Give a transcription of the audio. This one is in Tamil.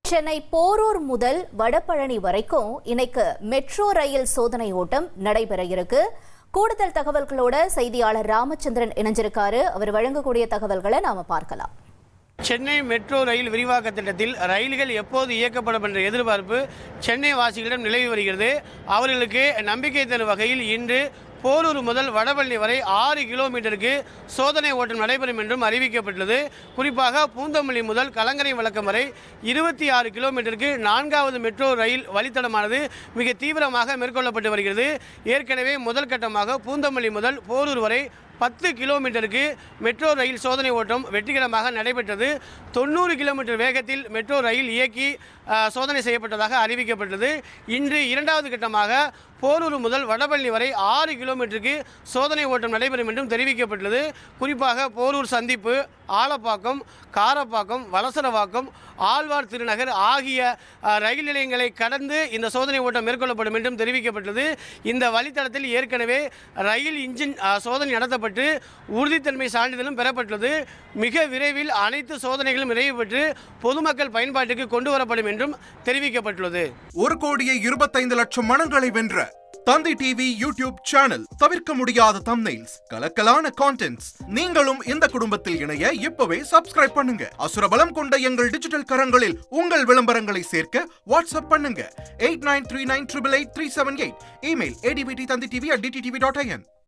சென்னை போரூர் முதல் வடபழனி வரைக்கும் இன்னைக்கு மெட்ரோ ரயில் சோதனை ஓட்டம் நடைபெற இருக்கு. கூடுதல் தகவல்களோட செய்தியாளர் ராமச்சந்திரன் இணைஞ்சிருக்காரு. அவர் வழங்கக்கூடிய தகவல்களை நாம பார்க்கலாம். சென்னை மெட்ரோ ரயில் விரிவாக்க திட்டத்தில் ரயில்கள் எப்போது இயக்கப்படும் என்ற எதிர்பார்ப்பு சென்னை வாசிகளிடம் நிலவி வருகிறது. அவர்களுக்கு நம்பிக்கை தரும் வகையில் இன்று போரூர் முதல் வடபழனி வரை 6 கிலோமீட்டருக்கு சோதனை ஓட்டம் நடைபெறும் என்றும் அறிவிக்கப்பட்டுள்ளது. குறிப்பாக பூந்தமல்லி முதல் கலங்கரை வழக்கம் வரை 26 கிலோமீட்டருக்கு 4வது மெட்ரோ ரயில் வழித்தடமானது மிக தீவிரமாக மேற்கொள்ளப்பட்டு வருகிறது. ஏற்கனவே முதல் கட்டமாக பூந்தமல்லி முதல் போரூர் வரை 10 கிலோமீட்டருக்கு மெட்ரோ ரயில் சோதனை ஓட்டம் வெற்றிகரமாக நடைபெற்றது. 90 கிலோமீட்டர் வேகத்தில் மெட்ரோ ரயில் இயக்கி சோதனை செய்யப்பட்டதாக அறிவிக்கப்பட்டது. இன்று 2வது கட்டமாக போரூர் முதல் வடபழனி வரை 6 கிலோமீட்டருக்கு சோதனை ஓட்டம் நடைபெறும் என்றும் தெரிவிக்கப்பட்டுள்ளது. குறிப்பாக போரூர் சந்திப்பு, ஆலப்பாக்கம், காரப்பாக்கம், வலசரவாக்கம், ஆழ்வார் திருநகர் ஆகிய ரயில் நிலையங்களை கடந்து இந்த சோதனை ஓட்டம் மேற்கொள்ளப்படும் என்றும் தெரிவிக்கப்பட்டது. இந்த வழித்தடத்தில் ஏற்கனவே ரயில் இன்ஜின் சோதனை நடத்தப்பட்டு உறுதித்தன்மை சான்றிதழும் பெறப்பட்டுள்ளது. மிக விரைவில் அனைத்து சோதனைகளும் நிறைவு பெற்று பொதுமக்கள் பயன்பாட்டுக்கு கொண்டு வரப்படும் என்றும் தெரிவிக்கப்பட்டுள்ளது. 1,25,00,000 மனங்களை வென்ற தந்தி டிவி யூடியூப் சேனல். தவிர்க்க முடியாத தம்ப்நெயில்ஸ், கலக்கலான கான்டென்ட்ஸ். நீங்களும் இந்த குடும்பத்தில் இணைய இப்பவே சப்ஸ்கிரைப் பண்ணுங்க. அசுரபலம் கொண்ட எங்கள் டிஜிட்டல் கரங்களில் உங்கள் விளம்பரங்களை சேர்க்க வாட்ஸ்அப் பண்ணுங்க. 8939888378. Email advttanditv@dttv.in.